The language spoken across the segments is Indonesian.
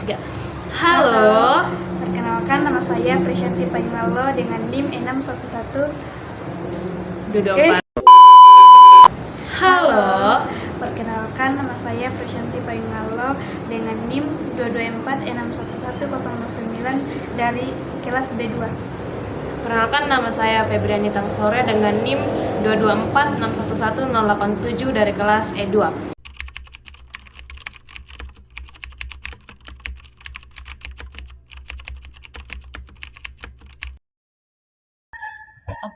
3. Halo. Perkenalkan, nama saya Freshanti Paimalo dengan NIM 611. Halo. Perkenalkan, nama saya Freshanti Paimalo dengan NIM 224611009 dari kelas B2. Perkenalkan, nama saya Febriani Tangsore dengan NIM 224611087 dari kelas E2.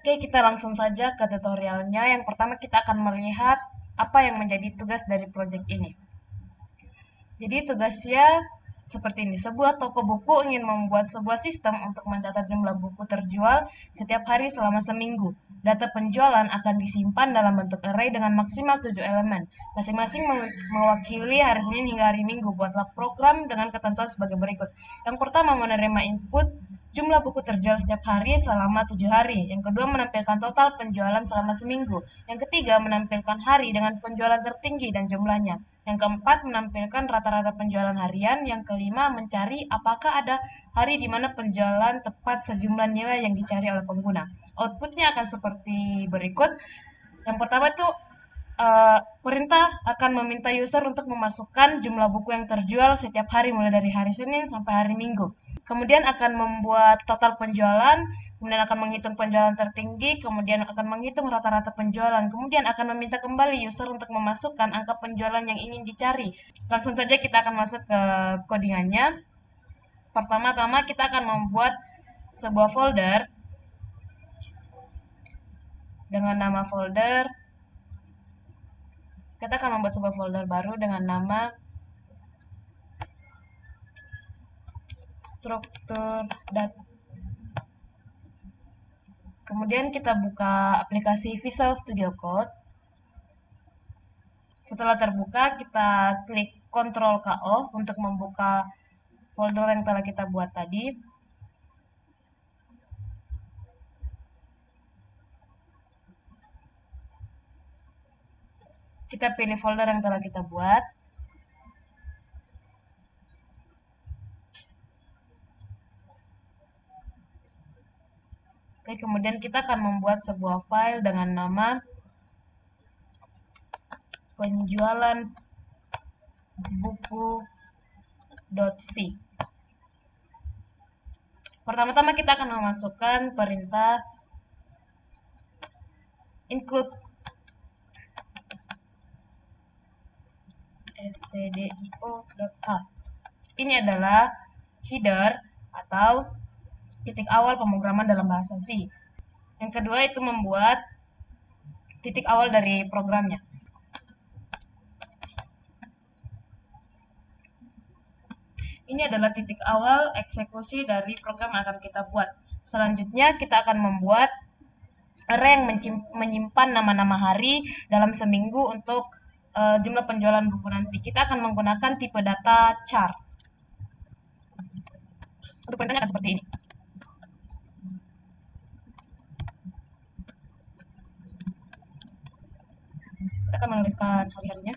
Oke, kita langsung saja ke tutorialnya. Yang pertama kita akan melihat apa yang menjadi tugas dari proyek ini. Jadi tugasnya seperti ini. Sebuah toko buku ingin membuat sebuah sistem untuk mencatat jumlah buku terjual setiap hari selama seminggu. Data penjualan akan disimpan dalam bentuk array dengan maksimal 7 elemen. Masing-masing mewakili hari Senin hingga hari Minggu. Buatlah program dengan ketentuan sebagai berikut. Yang pertama, menerima input jumlah buku terjual setiap hari selama 7 hari. Yang kedua, menampilkan total penjualan selama seminggu. Yang ketiga, menampilkan hari dengan penjualan tertinggi dan jumlahnya. Yang keempat, menampilkan rata-rata penjualan harian. Yang kelima, mencari apakah ada hari di mana penjualan tepat sejumlah nilai yang dicari oleh pengguna. Outputnya akan seperti berikut. Yang pertama itu perintah akan meminta user untuk memasukkan jumlah buku yang terjual setiap hari mulai dari hari Senin sampai hari Minggu. Kemudian akan membuat total penjualan, kemudian akan menghitung penjualan tertinggi, kemudian akan menghitung rata-rata penjualan, kemudian akan meminta kembali user untuk memasukkan angka penjualan yang ingin dicari. Langsung saja kita akan masuk ke codingannya. Pertama-tama kita akan membuat sebuah folder dengan nama folder. Kita akan membuat sebuah folder baru dengan nama struktur data. Kemudian kita buka aplikasi Visual Studio Code. Setelah terbuka, kita klik Ctrl KO untuk membuka folder yang telah kita buat tadi. Kita pilih folder yang telah kita buat. Oke, kemudian kita akan membuat sebuah file dengan nama penjualan buku.c. Pertama-tama kita akan memasukkan perintah include stdio.h. Ini adalah header atau titik awal pemrograman dalam bahasa C. Yang kedua itu membuat titik awal dari programnya. Ini adalah titik awal eksekusi dari program yang akan kita buat. Selanjutnya kita akan membuat array yang menyimpan nama-nama hari dalam seminggu untuk jumlah penjualan buku nanti. Kita akan menggunakan tipe data char. Untuk perintahnya akan seperti ini. Kita akan menuliskan hari-harinya.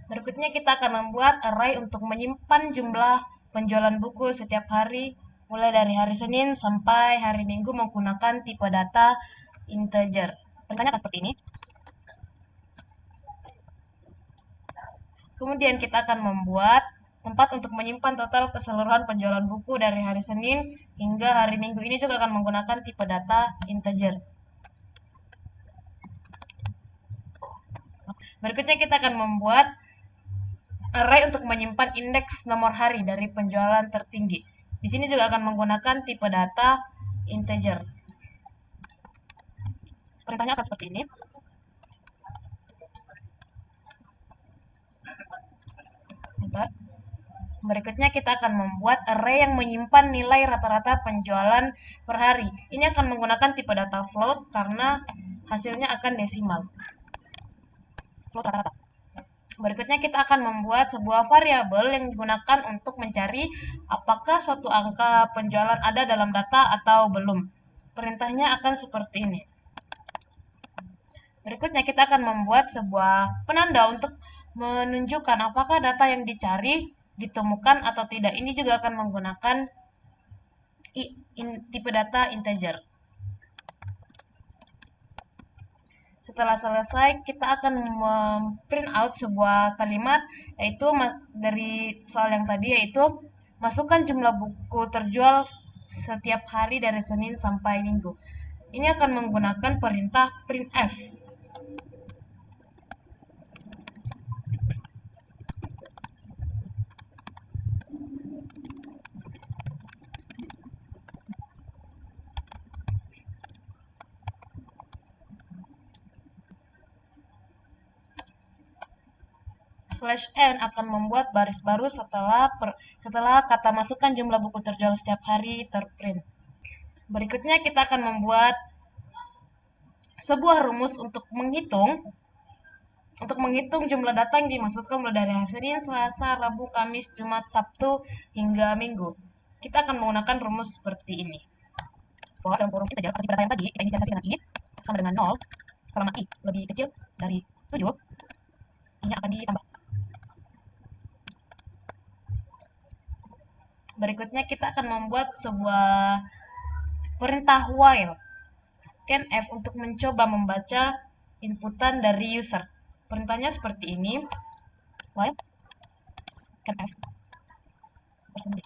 Berikutnya kita akan membuat array untuk menyimpan jumlah penjualan buku setiap hari mulai dari hari Senin sampai hari Minggu menggunakan tipe data integer. Perintahnya akan seperti ini. Kemudian kita akan membuat tempat untuk menyimpan total keseluruhan penjualan buku dari hari Senin hingga hari Minggu. Ini juga akan menggunakan tipe data integer. Berikutnya kita akan membuat array untuk menyimpan indeks nomor hari dari penjualan tertinggi. Di sini juga akan menggunakan tipe data integer. Perintahnya akan seperti ini. Bentar. Berikutnya kita akan membuat array yang menyimpan nilai rata-rata penjualan per hari. Ini akan menggunakan tipe data float karena hasilnya akan desimal. Float rata-rata. Berikutnya kita akan membuat sebuah variabel yang digunakan untuk mencari apakah suatu angka penjualan ada dalam data atau belum. Perintahnya akan seperti ini. Berikutnya kita akan membuat sebuah penanda untuk menunjukkan apakah data yang dicari ditemukan atau tidak. Ini juga akan menggunakan tipe data integer. Setelah selesai, kita akan print out sebuah kalimat, yaitu dari soal yang tadi, yaitu masukkan jumlah buku terjual setiap hari dari Senin sampai Minggu. Ini akan menggunakan perintah printf. /n akan membuat baris baru setelah kata masukkan jumlah buku terjual setiap hari terprint. Berikutnya kita akan membuat sebuah rumus untuk menghitung jumlah data yang dimasukkan mulai dari hari Senin, Selasa, Rabu, Kamis, Jumat, Sabtu, hingga Minggu. Kita akan menggunakan rumus seperti ini. For dalam kurung integer atau tipe data yang tadi, kita inisialisasi dengan i sama dengan 0 selama i lebih kecil dari 7, i-nya akan ditambah. Berikutnya kita akan membuat sebuah perintah while scanf untuk mencoba membaca inputan dari user. Perintahnya seperti ini. While scanf persendiri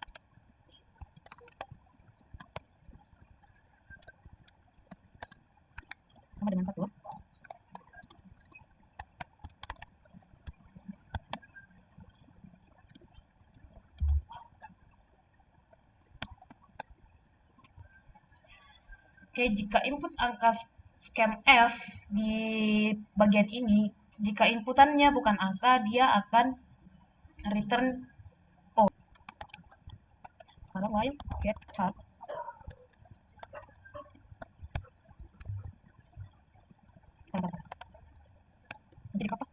sama dengan 1. Oke, jika input angka scanf di bagian ini, jika inputannya bukan angka, dia akan return O. Sekarang while get chart. Jadi apa?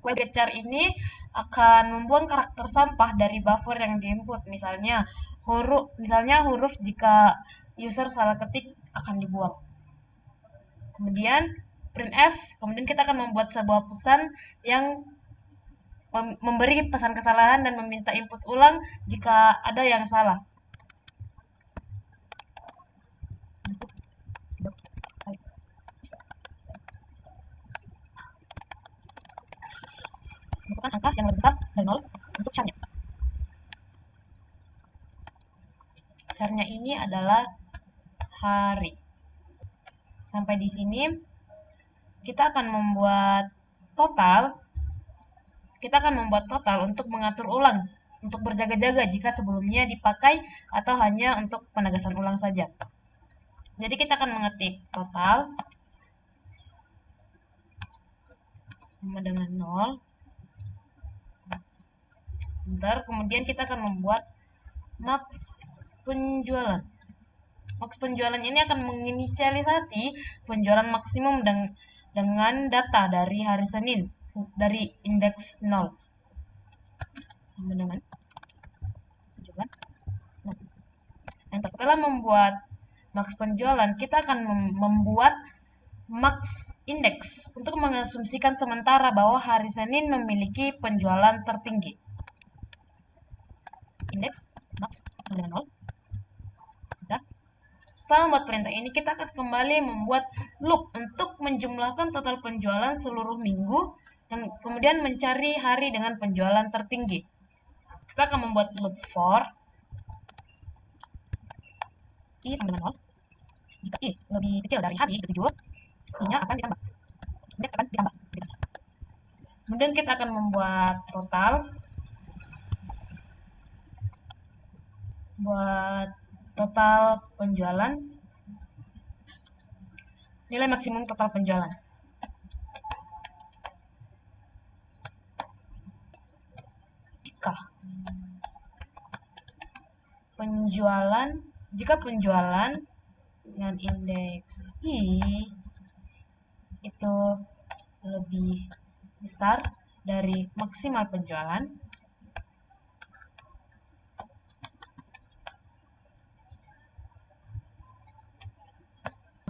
While get char ini akan membuang karakter sampah dari buffer yang diinput. Misalnya huruf jika user salah ketik akan dibuang. Kemudian printf, kemudian kita akan membuat sebuah pesan yang memberi pesan kesalahan dan meminta input ulang jika ada yang salah. Masukkan angka yang lebih besar dari 0 untuk charnya. Charnya ini adalah hari. Sampai di sini kita akan membuat total untuk mengatur ulang, untuk berjaga-jaga jika sebelumnya dipakai atau hanya untuk penegasan ulang saja. Jadi kita akan mengetik total sama dengan 0. Bentar, kemudian kita akan membuat max penjualan. Max penjualan ini akan menginisialisasi penjualan maksimum dengan data dari hari Senin, dari indeks 0. Sama dengan penjualan 0. Enter. Setelah membuat max penjualan, kita akan membuat max index untuk mengasumsikan sementara bahwa hari Senin memiliki penjualan tertinggi. Indeks max sama dengan 0. Setelah membuat perintah ini, kita akan kembali membuat loop untuk menjumlahkan total penjualan seluruh minggu dan kemudian mencari hari dengan penjualan tertinggi. Kita akan membuat loop for i sama dengan 0. Jika i lebih kecil dari hari itu 7, i-nya akan ditambah. Indeks akan ditambah. Kemudian kita akan membuat total. Buat total penjualan, nilai maksimum total penjualan. Jika penjualan dengan indeks I itu lebih besar dari maksimal penjualan,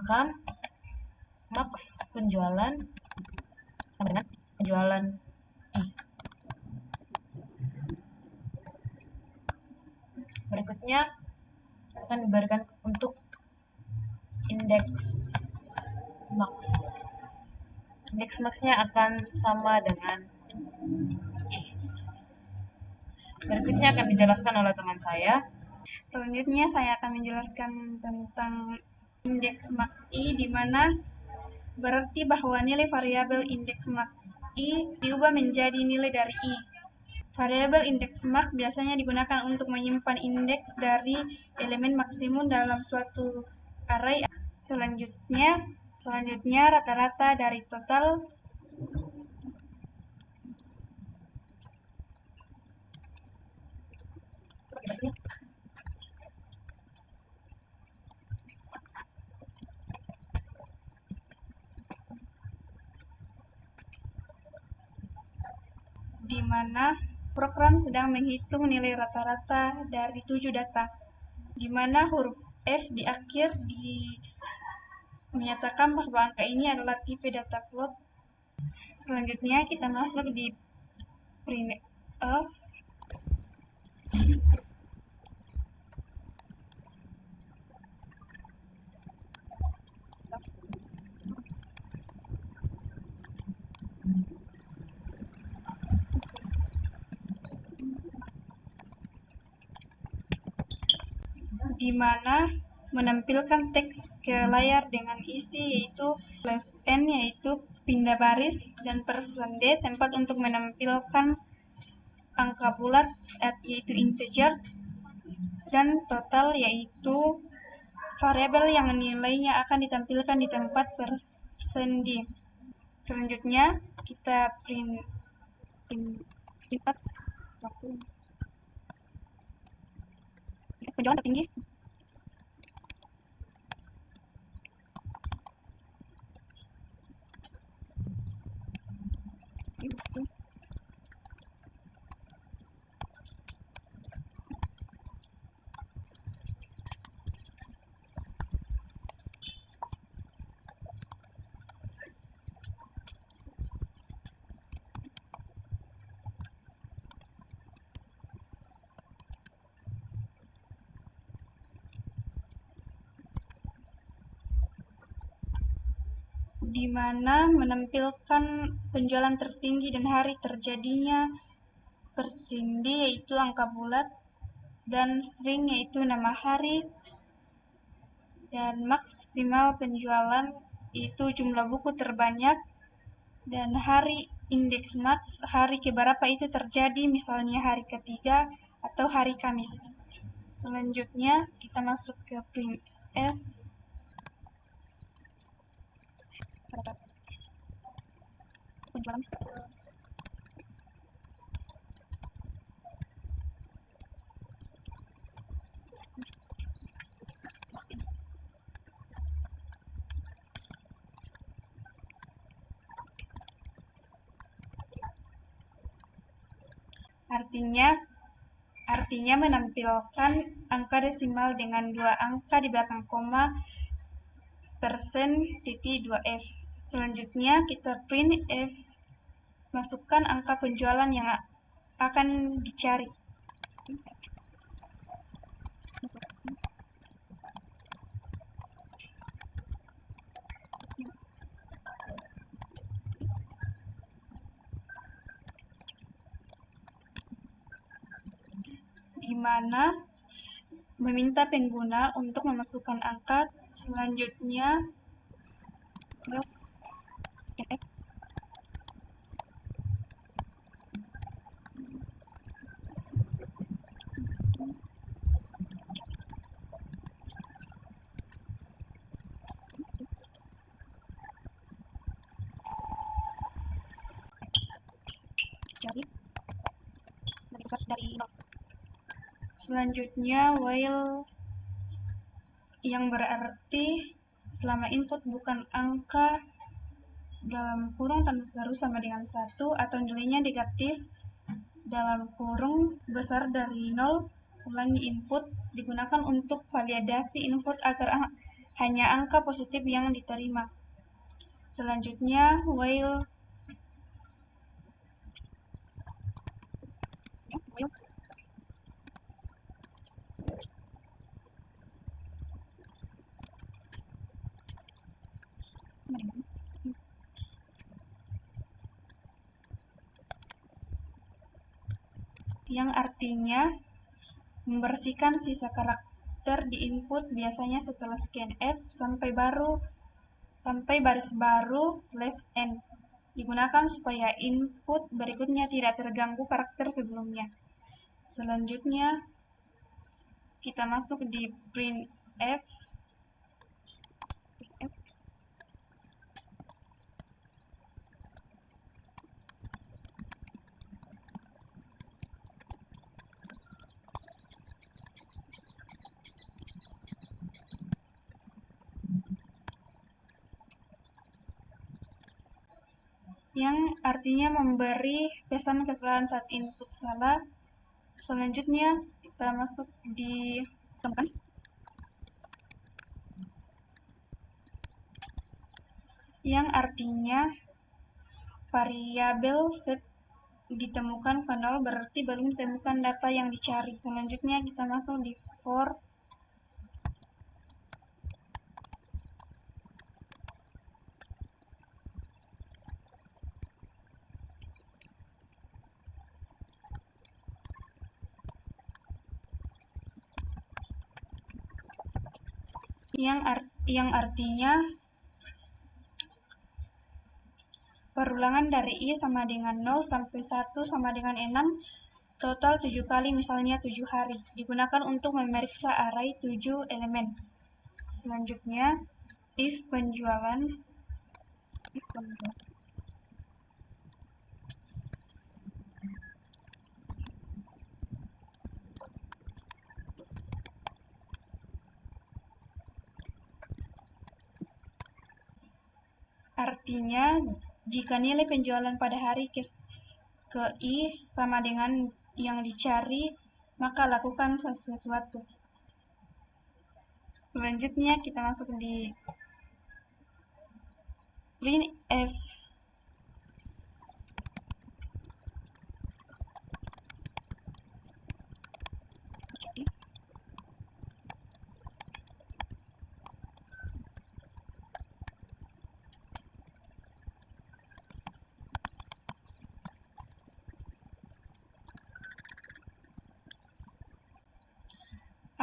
maka maks penjualan sama dengan penjualan I. Berikutnya akan diberikan untuk indeks max. Indeks maxnya akan sama dengan I. Berikutnya akan dijelaskan oleh teman saya. Selanjutnya saya akan menjelaskan tentang indeks max I, di mana berarti bahwa nilai variabel indeks max I diubah menjadi nilai dari I. Variabel indeks max biasanya digunakan untuk menyimpan indeks dari elemen maksimum dalam suatu array. Selanjutnya rata-rata dari total di mana program sedang menghitung nilai rata-rata dari 7 data, di mana huruf F di akhir menyatakan bahwa angka ini adalah tipe data float. Selanjutnya kita masuk di printf, di mana menampilkan teks ke layar dengan isi yaitu /n yaitu pindah baris, dan %d tempat untuk menampilkan angka bulat yaitu integer, dan total yaitu variabel yang nilainya akan ditampilkan di tempat %d. Selanjutnya kita printf penjualan tertinggi. Di mana menampilkan penjualan tertinggi dan hari terjadinya, %d yaitu angka bulat, dan string yaitu nama hari, dan maksimal penjualan itu jumlah buku terbanyak, dan hari indeks max hari keberapa itu terjadi, misalnya hari ketiga atau hari Kamis. Selanjutnya kita masuk ke printf. Penjualan artinya menampilkan angka desimal dengan 2 angka di belakang koma, %.2f. Selanjutnya kita printf masukkan angka penjualan yang akan dicari. Di mana meminta pengguna untuk memasukkan angka. Selanjutnya scanf cari besar dari 0. Selanjutnya while yang berarti selama input bukan angka dalam kurung tanda seru sama dengan 1 atau nilainya negatif dalam kurung besar dari 0, ulangi input digunakan untuk validasi input agar hanya angka positif yang diterima. Selanjutnya while yang artinya membersihkan sisa karakter di input biasanya setelah scan F sampai baris baru /n digunakan supaya input berikutnya tidak terganggu karakter sebelumnya. Selanjutnya kita masuk di printf. Yang artinya memberi pesan kesalahan saat input salah. Selanjutnya kita masuk di temukan yang artinya variabel set ditemukan ke 0 berarti belum ditemukan data yang dicari. Selanjutnya kita masuk di for yang artinya perulangan dari i sama dengan 0 sampai 1 sama dengan 6 total 7 kali, misalnya 7 hari. Digunakan untuk memeriksa array 7 elemen. Selanjutnya if penjualan artinya jika nilai penjualan pada hari ke i sama dengan yang dicari, maka lakukan sesuatu. Selanjutnya kita masuk di printf.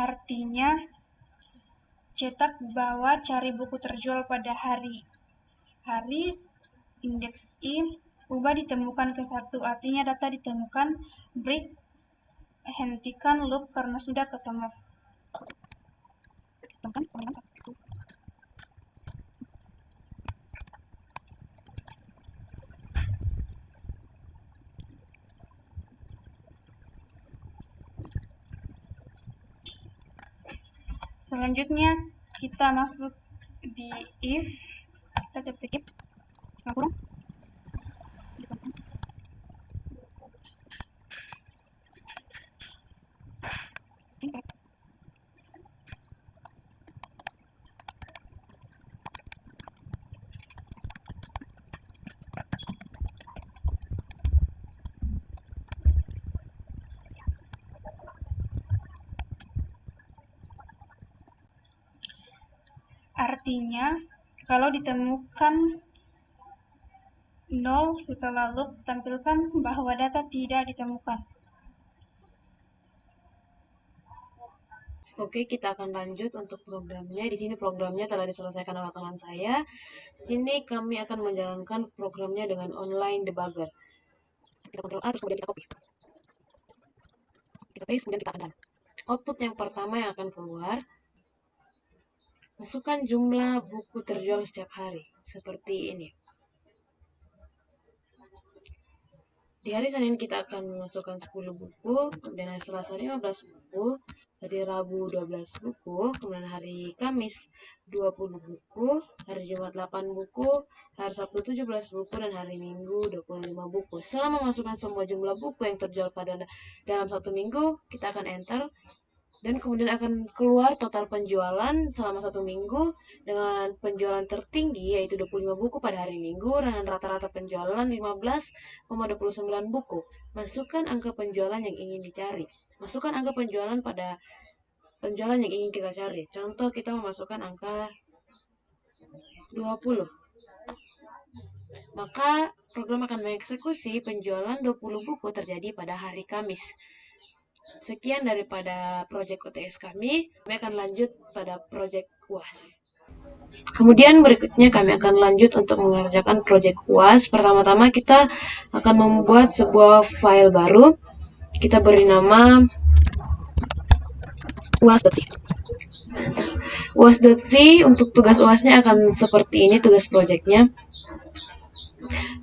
Artinya cetak bahwa cari buku terjual pada hari indeks i ubah ditemukan ke 1, artinya data ditemukan, break hentikan loop karena sudah ketemu. Selanjutnya kita masuk di if. Kita ketik if kurung artinya kalau ditemukan 0 setelah loop, tampilkan bahwa data tidak ditemukan. Oke, kita akan lanjut untuk programnya. Di sini programnya telah diselesaikan oleh teman saya. Di sini kami akan menjalankan programnya dengan online debugger. Kita Ctrl A, terus kemudian kita copy. Kita paste, kemudian kita akan run. Output yang pertama yang akan keluar, masukkan jumlah buku terjual setiap hari. Seperti ini. Di hari Senin kita akan memasukkan 10 buku, kemudian hari Selasa 15 buku, hari Rabu 12 buku, kemudian hari Kamis 20 buku, hari Jumat 8 buku, hari Sabtu 17 buku, dan hari Minggu 25 buku. Setelah memasukkan semua jumlah buku yang terjual pada dalam satu minggu, kita akan enter dan kemudian akan keluar total penjualan selama satu minggu dengan penjualan tertinggi yaitu 25 buku pada hari Minggu dengan rata-rata penjualan 15,29 buku. Masukkan angka penjualan yang ingin dicari. Masukkan angka penjualan pada penjualan yang ingin kita cari. Contoh kita memasukkan angka 20. Maka program akan mengeksekusi penjualan 20 buku terjadi pada hari Kamis. Sekian daripada proyek UTS kami akan lanjut pada proyek UAS. Kemudian berikutnya kami akan lanjut untuk mengerjakan proyek UAS. Pertama-tama kita akan membuat sebuah file baru. Kita beri nama uas.c. Uas.c untuk tugas UASnya akan seperti ini tugas proyeknya.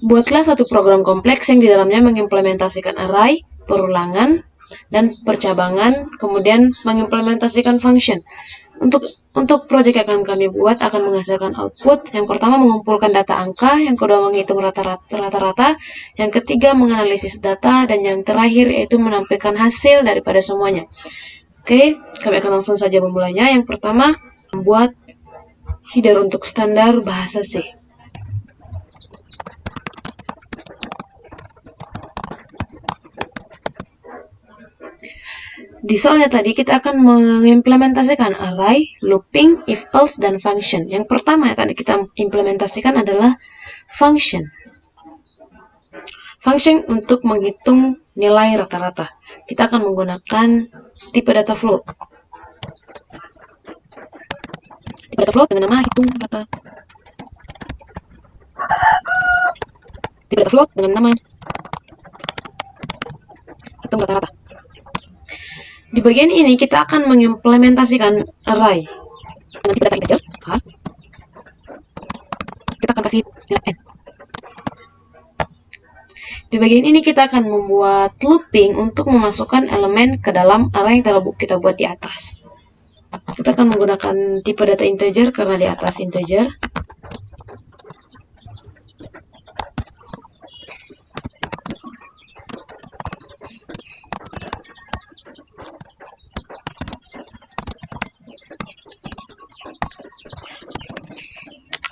Buatlah satu program kompleks yang di dalamnya mengimplementasikan array, perulangan, dan percabangan, kemudian mengimplementasikan function. Untuk proyek yang akan kami buat akan menghasilkan output. Yang pertama mengumpulkan data angka, yang kedua menghitung rata-rata, yang ketiga menganalisis data, dan yang terakhir yaitu menampilkan hasil daripada semuanya. Oke, kami akan langsung saja memulainya. Yang pertama, membuat header untuk standar bahasa C. Di soalnya tadi kita akan mengimplementasikan array, looping, if else, dan function. Yang pertama yang akan kita implementasikan adalah function. Function untuk menghitung nilai rata-rata. Kita akan menggunakan tipe data float. Tipe data float dengan nama hitung rata. Tipe data float dengan nama hitung rata-rata. Di bagian ini kita akan mengimplementasikan array dengan tipe data integer A. Kita akan kasih nilai n. Di bagian ini kita akan membuat looping untuk memasukkan elemen ke dalam array yang telah kita buat di atas. Kita akan menggunakan tipe data integer karena di atas integer.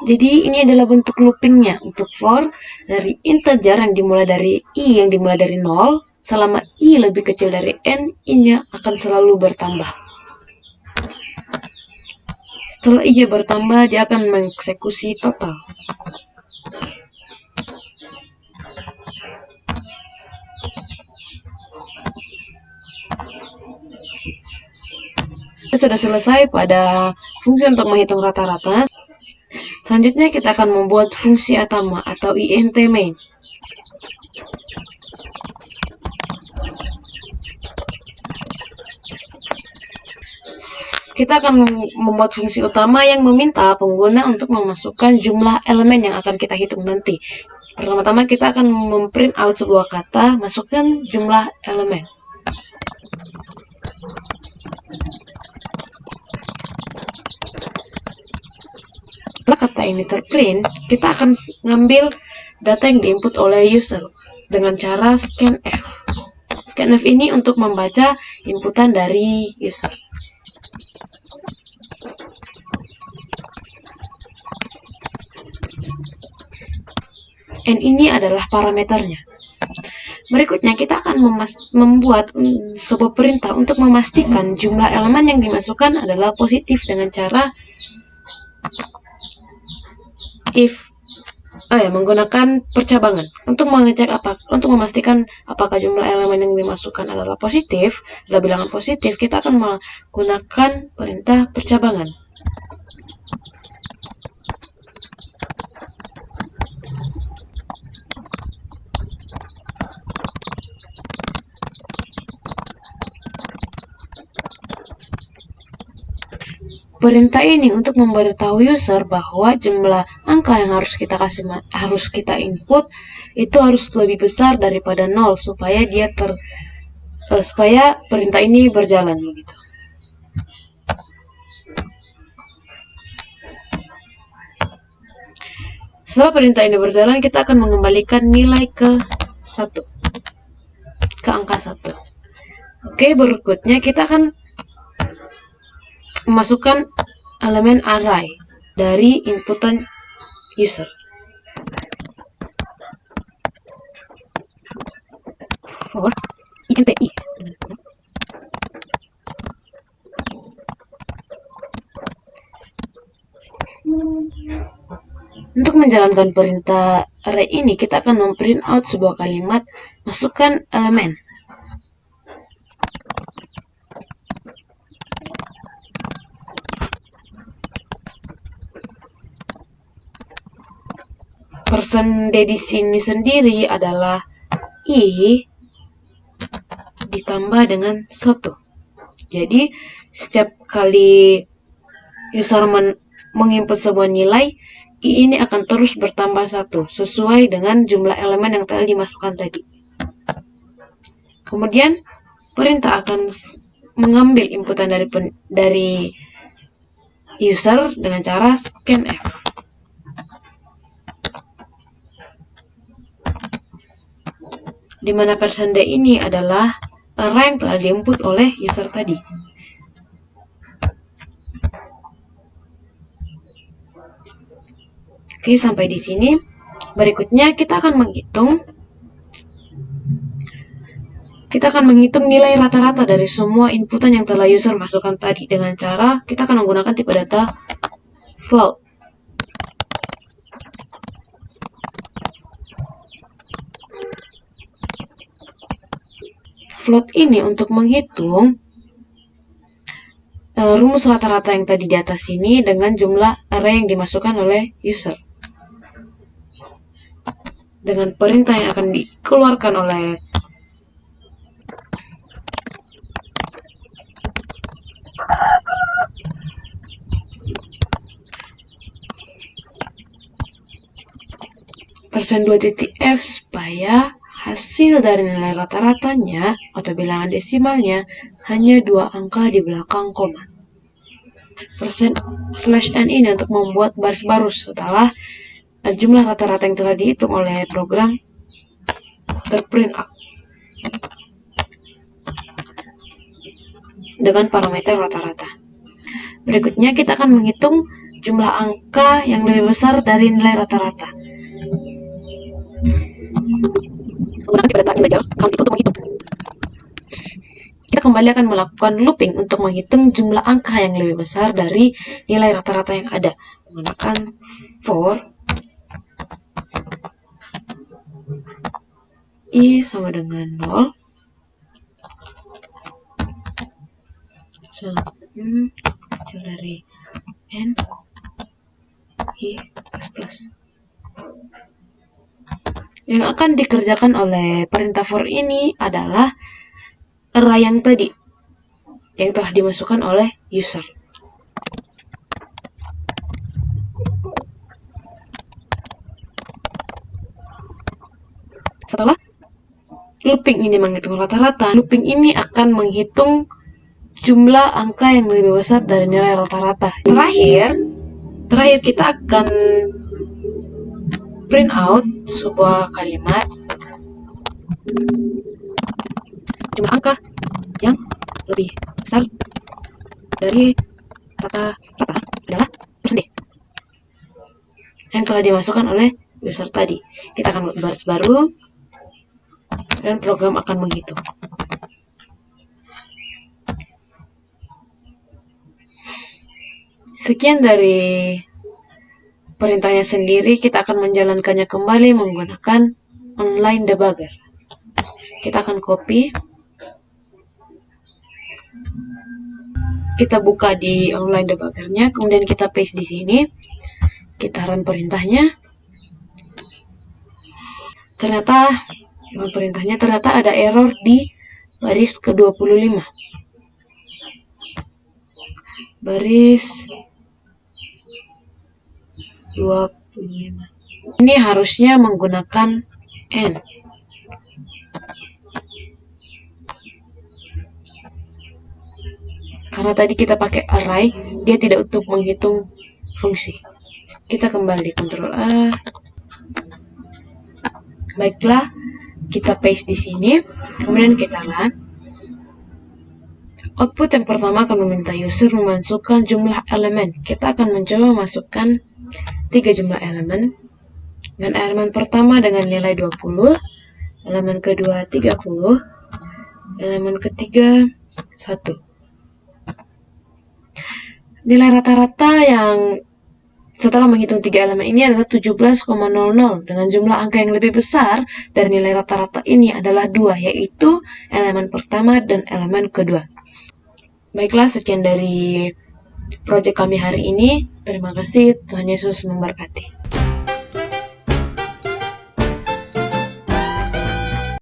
Jadi ini adalah bentuk loopingnya untuk for dari integer yang dimulai dari i yang dimulai dari 0 selama i lebih kecil dari n, i-nya akan selalu bertambah. Setelah i-nya bertambah, dia akan mengeksekusi total. Kita sudah selesai pada fungsi untuk menghitung rata-rata. Selanjutnya kita akan membuat fungsi atama atau int main. Kita akan membuat fungsi utama yang meminta pengguna untuk memasukkan jumlah elemen yang akan kita hitung nanti. Pertama-tama kita akan memprint out sebuah kata, masukkan jumlah elemen. Setelah kata ini terprint, kita akan ngambil data yang diinput oleh user dengan cara scanf. Scanf ini untuk membaca inputan dari user. N ini adalah parameternya. Berikutnya kita akan membuat sebuah perintah untuk memastikan jumlah elemen yang dimasukkan adalah positif dengan cara if menggunakan percabangan untuk untuk memastikan apakah jumlah elemen yang dimasukkan adalah positif, adalah bilangan positif, kita akan menggunakan perintah percabangan. perintah ini untuk memberitahu user bahwa jumlah angka yang harus kita input itu harus lebih besar daripada 0 supaya perintah ini berjalan begitu. Setelah perintah ini berjalan, kita akan mengembalikan nilai ke angka 1. Oke, berikutnya kita akan memasukkan elemen array dari inputan user. For INTI. Untuk menjalankan perintah array ini, kita akan memprint out sebuah kalimat, masukkan elemen. Persen D di sini sendiri adalah I ditambah dengan 1. Jadi, setiap kali user menginput sebuah nilai, I ini akan terus bertambah 1, sesuai dengan jumlah elemen yang telah dimasukkan tadi. Kemudian, perintah akan mengambil inputan dari user dengan cara scanf. Di mana persen D ini adalah array yang telah diinput oleh user tadi. Oke, sampai di sini. Berikutnya kita akan menghitung nilai rata-rata dari semua inputan yang telah user masukkan tadi dengan cara kita akan menggunakan tipe data float. Float ini untuk menghitung rumus rata-rata yang tadi di atas ini dengan jumlah array yang dimasukkan oleh user. Dengan perintah yang akan dikeluarkan oleh %2.f supaya hasil dari nilai rata-ratanya atau bilangan desimalnya hanya 2 angka di belakang koma. %n ini untuk membuat baris baru setelah jumlah rata-rata yang telah dihitung oleh program terprint out dengan parameter rata-rata. Berikutnya kita akan menghitung jumlah angka yang lebih besar dari nilai rata-rata. Menggunakan tipe data integer count itu untuk menghitung. Kita kembali akan melakukan looping untuk menghitung jumlah angka yang lebih besar dari nilai rata-rata yang ada. Menggunakan for I sama dengan 0. Kecil dari N I plus. Yang akan dikerjakan oleh perintah for ini adalah array yang tadi yang telah dimasukkan oleh user. Setelah looping ini menghitung rata-rata, looping ini akan menghitung jumlah angka yang lebih besar dari nilai rata-rata. Terakhir kita akan print out sebuah kalimat jumlah angka yang lebih besar dari rata-rata adalah persen D yang telah dimasukkan oleh user tadi. Kita akan buat baris baru dan program akan menghitung. Sekian dari perintahnya sendiri. Kita akan menjalankannya kembali menggunakan online debugger. Kita akan copy, kita buka di online debuggernya, kemudian kita paste di sini. Kita run perintahnya. Ternyata ada error di baris ke-25. baris 25. Ini harusnya menggunakan N. Karena tadi kita pakai array, dia tidak untuk menghitung fungsi. Kita kembali Ctrl A. Baiklah, kita paste di sini. Kemudian kita run. Output yang pertama akan meminta user memasukkan jumlah elemen. Kita akan mencoba masukkan 3 jumlah elemen. Dan elemen pertama dengan nilai 20, elemen kedua 30, elemen ketiga 1. Nilai rata-rata yang setelah menghitung 3 elemen ini adalah 17,00. Dengan jumlah angka yang lebih besar dari nilai rata-rata ini adalah 2, yaitu elemen pertama dan elemen kedua. Baiklah, sekian dari proyek kami hari ini. Terima kasih, Tuhan Yesus memberkati.